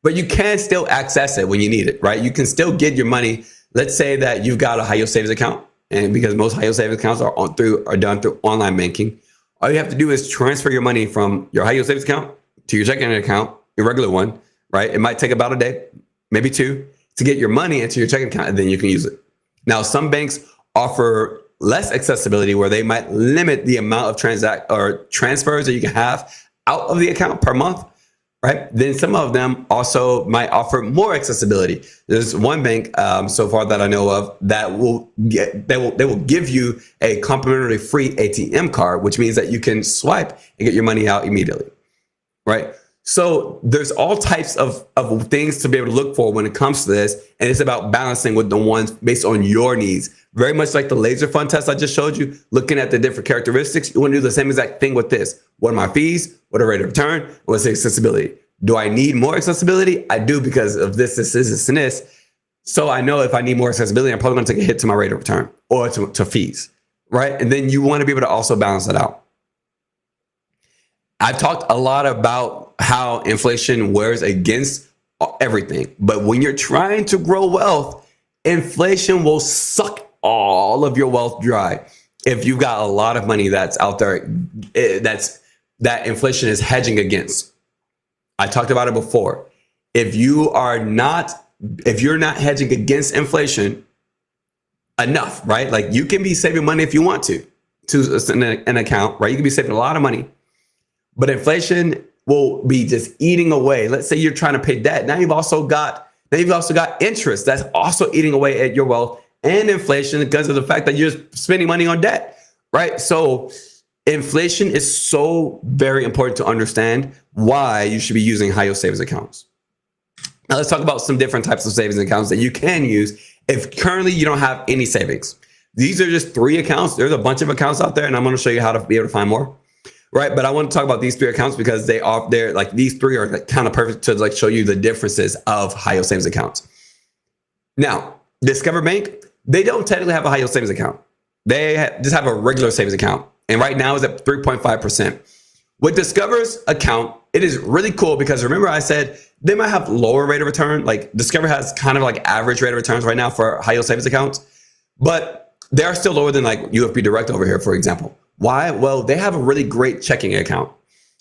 But you can still access it when you need it, right? You can still get your money. Let's say that you've got a high yield savings account, and because most high yield savings accounts are done through online banking, all you have to do is transfer your money from your high yield savings account to your checking account, your regular one, right? It might take about a day, maybe two, to get your money into your checking account, and then you can use it. Now, some banks offer less accessibility where they might limit the amount of transfers that you can have out of the account per month, right? Then some of them also might offer more accessibility. There's one bank so far that I know of that they will give you a complimentary free ATM card, which means that you can swipe and get your money out immediately, right? So there's all types of things to be able to look for when it comes to this. And it's about balancing with the ones based on your needs. Very much like the laser fund test I just showed you, looking at the different characteristics. You want to do the same exact thing with this. What are my fees? What are rate of return? What's the accessibility? Do I need more accessibility? I do, because of this, and this. So I know if I need more accessibility, I'm probably going to take a hit to my rate of return or to fees, right? And then you want to be able to also balance that out. I've talked a lot about how inflation wears against everything. But when you're trying to grow wealth, inflation will suck all of your wealth dry. If you've got a lot of money that's out there, that inflation is hedging against. I talked about it before. If you're not hedging against inflation enough, right? Like you can be saving money if you want to an account, right? You can be saving a lot of money. But inflation will be just eating away. Let's say you're trying to pay debt. Now you've also got interest that's also eating away at your wealth, and inflation because of the fact that you're spending money on debt, right? So inflation is so very important to understand why you should be using high yield savings accounts. Now let's talk about some different types of savings accounts that you can use if currently you don't have any savings. These are just 3 accounts. There's a bunch of accounts out there, and I'm going to show you how to be able to find more. Right, but I want to talk about these 3 accounts because they're like these 3 are like kind of perfect to like show you the differences of high yield savings accounts. Now, Discover Bank, they don't technically have a high yield savings account. They just have a regular savings account, and right now is at 3.5%. With Discover's account, it is really cool because remember I said they might have lower rate of return. Like Discover has kind of like average rate of returns right now for high yield savings accounts, but they are still lower than like UFB Direct over here, for example. Why? Well, they have a really great checking account.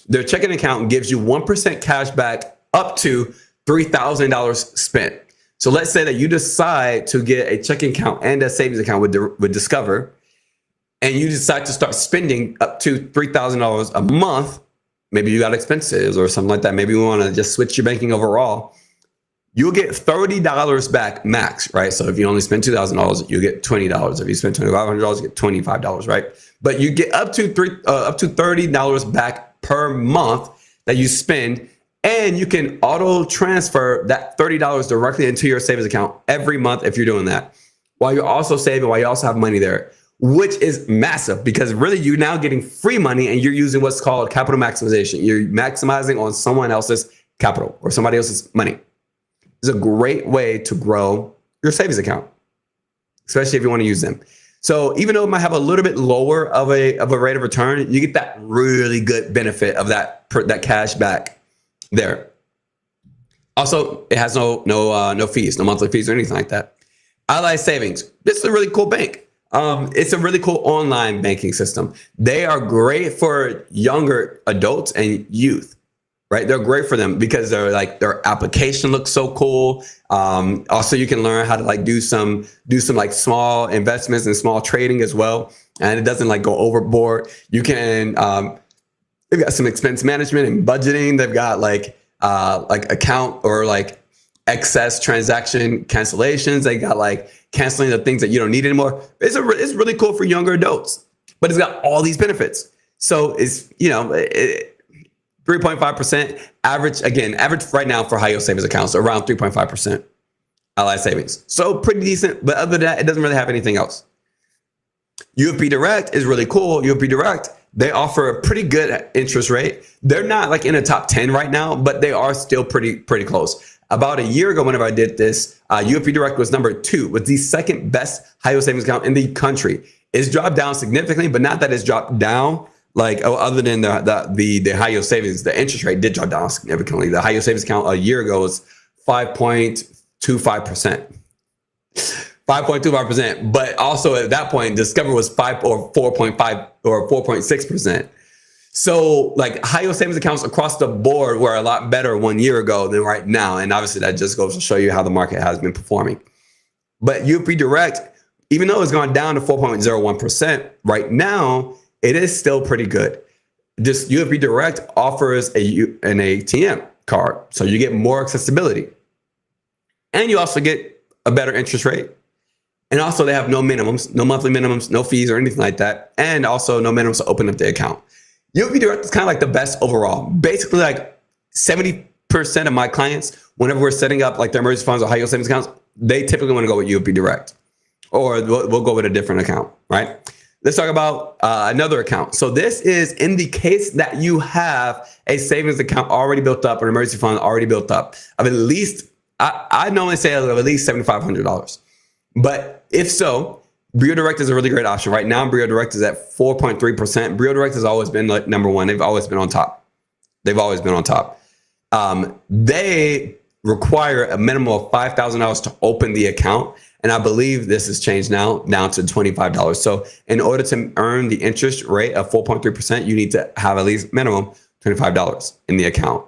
Their checking account gives you 1% cash back up to $3,000 spent. So let's say that you decide to get a checking account and a savings account with Discover. and you decide to start spending up to $3,000 a month, maybe you got expenses or something like that. Maybe you want to just switch your banking overall. You'll get $30 back max, right? So if you only spend $2,000, you get $20. If you spend $2,500, you get $25, right? But you get up to $30 back per month that you spend, and you can auto transfer that $30 directly into your savings account every month if you're doing that, while you're also saving, while you also have money there, which is massive because really you're now getting free money and you're using what's called capital maximization. You're maximizing on someone else's capital or somebody else's money. It's a great way to grow your savings account, especially if you want to use them. So even though it might have a little bit lower of a rate of return, you get that really good benefit of that cash back there. Also, it has no fees, no monthly fees or anything like that. Ally Savings. This is a really cool bank. It's a really cool online banking system. They are great for younger adults and youth. Right, they're great for them because their application looks so cool. Also, you can learn how to like do some like small investments and small trading as well, and it doesn't like go overboard. You can they've got some expense management and budgeting. They've got like account or like excess transaction cancellations. They got like canceling the things that you don't need anymore. It's really cool for younger adults, but it's got all these benefits. So it's 3.5% average right now for high yield savings accounts, around 3.5% Ally Savings. So pretty decent, but other than that, it doesn't really have anything else. UFP Direct is really cool. UFP Direct, they offer a pretty good interest rate. They're not like in the top 10 right now, but they are still pretty close. About a year ago, whenever I did this, UFP Direct was number 2, was the second best high yield savings account in the country. It's dropped down significantly, but not that it's dropped down. Other than the high yield savings, the interest rate did drop down significantly. The high yield savings account a year ago was 5.25%. 5.25%. But also at that point, Discover was 5 or 4.5 or 4.6%. So like high yield savings accounts across the board were a lot better 1 year ago than right now. And obviously that just goes to show you how the market has been performing. But UFP Direct, even though it's gone down to 4.01% right now, it is still pretty good. This UFP Direct offers an ATM card, so you get more accessibility. And you also get a better interest rate. And also they have no minimums, no monthly minimums, no fees or anything like that. And also no minimums to open up the account. UFP Direct is kind of like the best overall. Basically like 70% of my clients, whenever we're setting up like their emergency funds or high yield savings accounts, they typically want to go with UFP Direct. Or we'll go with a different account, right? Let's talk about another account. So this is in the case that you have a savings account already built up or an emergency fund already built up of at least, I normally say of at least $7,500. But if so, Brio Direct is a really great option. Right now, Brio Direct is at 4.3%. Brio Direct has always been like number one. They've always been on top. They require a minimum of $5,000 to open the account. And I believe this has changed now down to $25. So in order to earn the interest rate of 4.3%, you need to have at least minimum $25 in the account.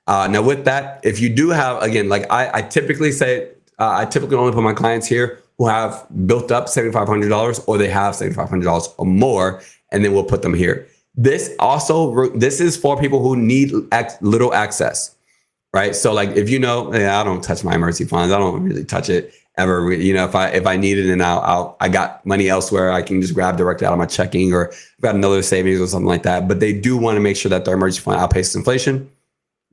Now with that, if you do have, again, like I typically say, I typically only put my clients here who have built up $7,500 or they have $7,500 or more, and then we'll put them here. This is for people who need little access, right? So like if you know, I don't touch my emergency funds. I don't really touch it ever. If I need it and I got money elsewhere, I can just grab directly out of my checking or I've got another savings or something like that. But they do want to make sure that their emergency fund outpaces inflation.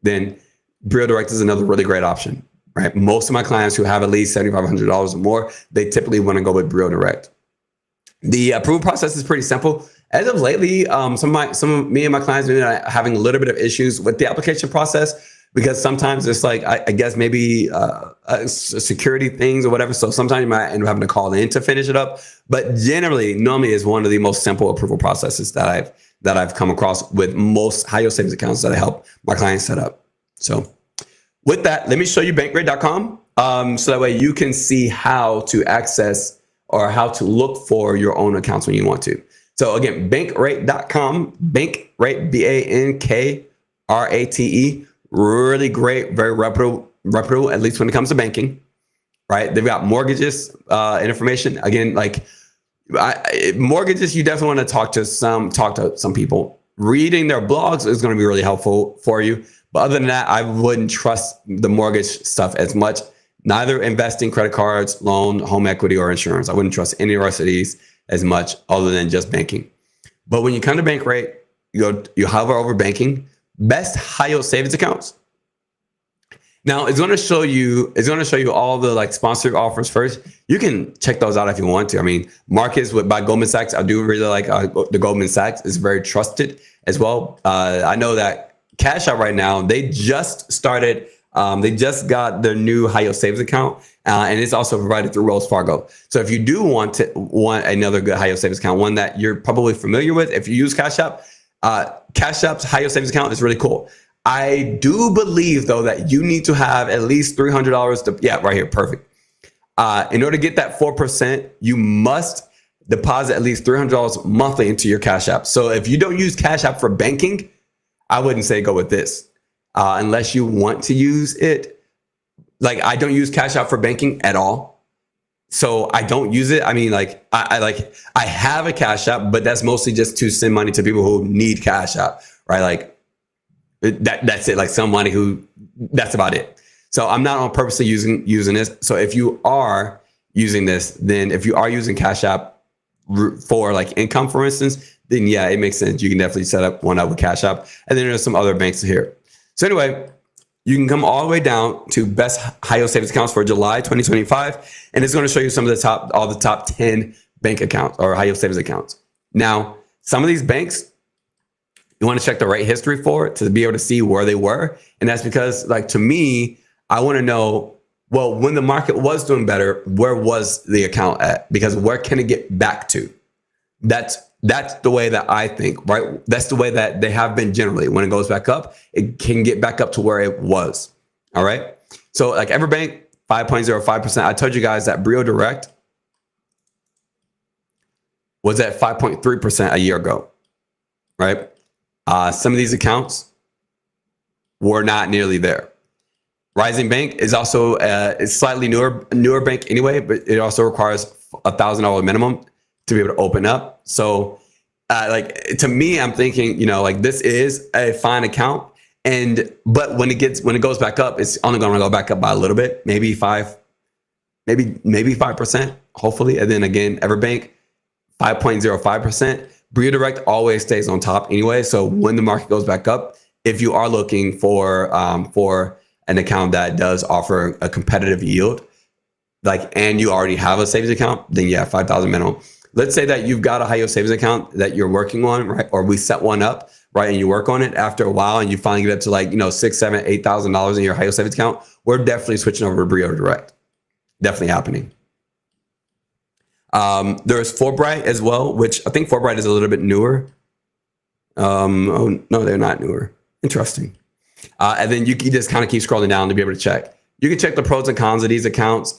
Then Brio Direct is another really great option, right? Most of my clients who have at least $7,500 or more, they typically want to go with Brio Direct. The approval process is pretty simple. As of lately, some of me and my clients have been having a little bit of issues with the application process because sometimes it's like, I guess maybe security things or whatever. So sometimes you might end up having to call in to finish it up. But normally is one of the most simple approval processes that I've come across with most high yield savings accounts that I help my clients set up. So with that, let me show you bankrate.com so that way you can see how to access or how to look for your own accounts when you want to. So again, bankrate.com, bankrate, BANKRATE, really great, very reputable, at least when it comes to banking, right? They've got mortgages information. Again, like Mortgages, you definitely want to talk to some people. Reading their blogs is going to be really helpful for you. But other than that, I wouldn't trust the mortgage stuff as much. Neither investing, credit cards, loan, home equity, or insurance. I wouldn't trust any rest of these as much other than just banking. But when you come to bank rate, you hover over banking, best high yield savings accounts. Now it's going to show you all the like sponsored offers first. You can check those out if you want to. I mean, Markets by Goldman Sachs. I do really like the Goldman Sachs is very trusted as well. I know that Cash App right now, they just started. They just got their new high yield savings account, and it's also provided through Wells Fargo. So if you do want another good high yield savings account, one that you're probably familiar with, if you use Cash App, Cash App's high yield savings account is really cool. I do believe though that you need to have at least $300 to, yeah, right here, perfect. In order to get that 4%, you must deposit at least $300 monthly into your Cash App. So if you don't use Cash App for banking, I wouldn't say go with this. Unless you want to use it. Like I don't use Cash App for banking at all. So I don't use it. I mean, like I have a Cash App, but that's mostly just to send money to people who need Cash App, right? Like that's it. Like somebody that's about it. So I'm not on purposely using this. So if you are using this, then if you are using Cash App for like income, for instance, then yeah, it makes sense. You can definitely set up one up with Cash App. And then there's some other banks here. So anyway, you can come all the way down to best high yield savings accounts for July 2025. And it's going to show you some of all the top 10 bank accounts or high yield savings accounts. Now, some of these banks, you want to check the rate history for to be able to see where they were. And that's because, like, to me, I want to know, well, when the market was doing better, where was the account at? Because where can it get back to? That's the way that I think, right? That's the way that they have been generally. When it goes back up, it can get back up to where it was. All right. So like Everbank, 5.05%. I told you guys that Brio Direct was at 5.3% a year ago, right? Some of these accounts were not nearly there. Rising Bank is also is slightly newer bank anyway, but it also requires $1,000 minimum to be able to open up. So like to me, I'm thinking, like this is a fine account. But when it goes back up, it's only going to go back up by a little bit, maybe 5%, hopefully. And then again, Everbank, 5.05%. Brio Direct always stays on top anyway. So when the market goes back up, if you are looking for an account that does offer a competitive yield, and you already have a savings account, then yeah, 5,000 minimum. Let's say that you've got a high yield savings account that you're working on, right? Or we set one up, right? And you work on it after a while and you finally get up to $6,000, $7,000, $8,000 in your high yield savings account. We're definitely switching over to Brio Direct. Definitely happening. There's Forbright as well, which I think Forbright is a little bit newer. Oh no, they're not newer. Interesting. And then you can just kind of keep scrolling down to be able to check. You can check the pros and cons of these accounts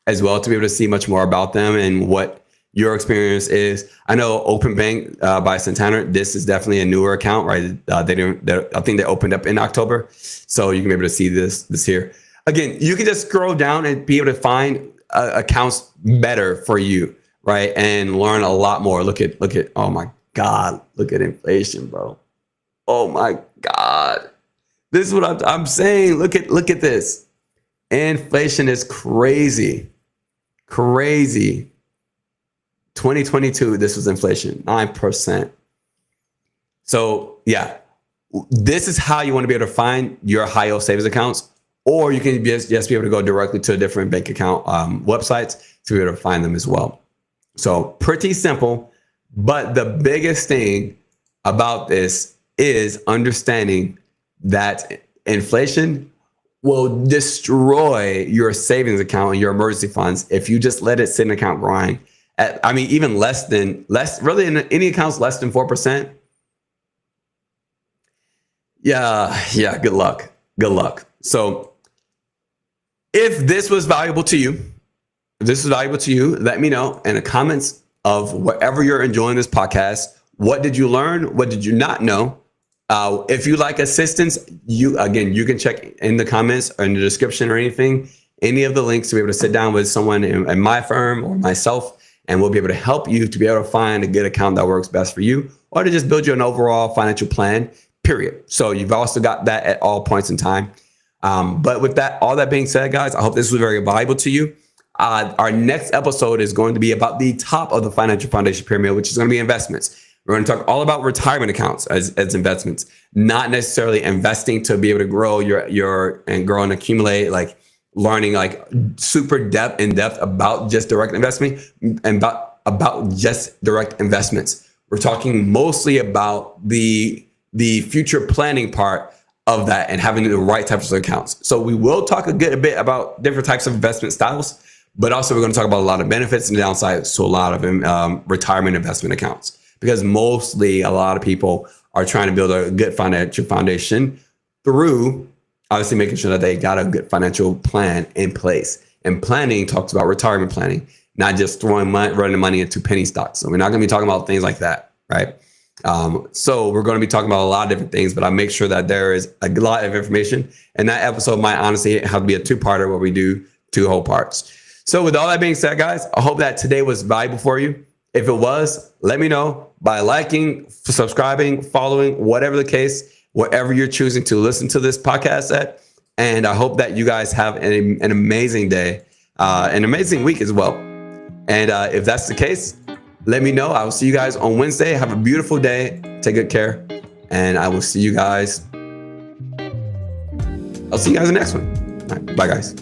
as well to be able to see much more about them and what your experience is. I know Open Bank by Santander, this is definitely a newer account, right? I think they opened up in October. So you can be able to see this here. Again, you can just scroll down and be able to find accounts better for you, right? And learn a lot more. Look at, oh my God, look at inflation, bro. Oh my God. This is what I'm saying. Look at this. Inflation is crazy. 2022, this was inflation, 9%. So yeah, this is how you want to be able to find your high yield savings accounts, or you can just be able to go directly to a different bank account websites to be able to find them as well. So pretty simple, but the biggest thing about this is understanding that inflation will destroy your savings account and your emergency funds if you just let it sit in account grind. Even really in any accounts less than 4%. Yeah, good luck. So if this was valuable to you, let me know in the comments of wherever you're enjoying this podcast. What did you learn? What did you not know? If you like assistance, you can check in the comments or in the description or any of the links to be able to sit down with someone in my firm or myself and we'll be able to help you to be able to find a good account that works best for you, or to just build you an overall financial plan, period. So you've also got that at all points in time. But with that, all that being said, guys, I hope this was very valuable to you. Our next episode is going to be about the top of the financial foundation pyramid, which is going to be investments. We're going to talk all about retirement accounts as investments, not necessarily investing to be able to grow your and grow and accumulate, like learning like super in depth about just direct investing and about just direct investments. We're talking mostly about the future planning part of that and having the right types of accounts. So we will talk a bit about different types of investment styles, but also we're going to talk about a lot of benefits and downsides to a lot of retirement investment accounts, because mostly a lot of people are trying to build a good financial foundation through obviously making sure that they got a good financial plan in place. And planning talks about retirement planning, not just running money into penny stocks. So we're not going to be talking about things like that, right? So we're going to be talking about a lot of different things, but I'll make sure that there is a lot of information. And that episode might honestly have to be a two-parter where we do 2 whole parts. So with all that being said, guys, I hope that today was valuable for you. If it was, let me know by liking, subscribing, following, whatever the case, wherever you're choosing to listen to this podcast at. And I hope that you guys have an amazing day, an amazing week as well. And if that's the case, let me know. I will see you guys on Wednesday. Have a beautiful day. Take good care. And I will see you guys. I'll see you guys in the next one. All right, bye, guys.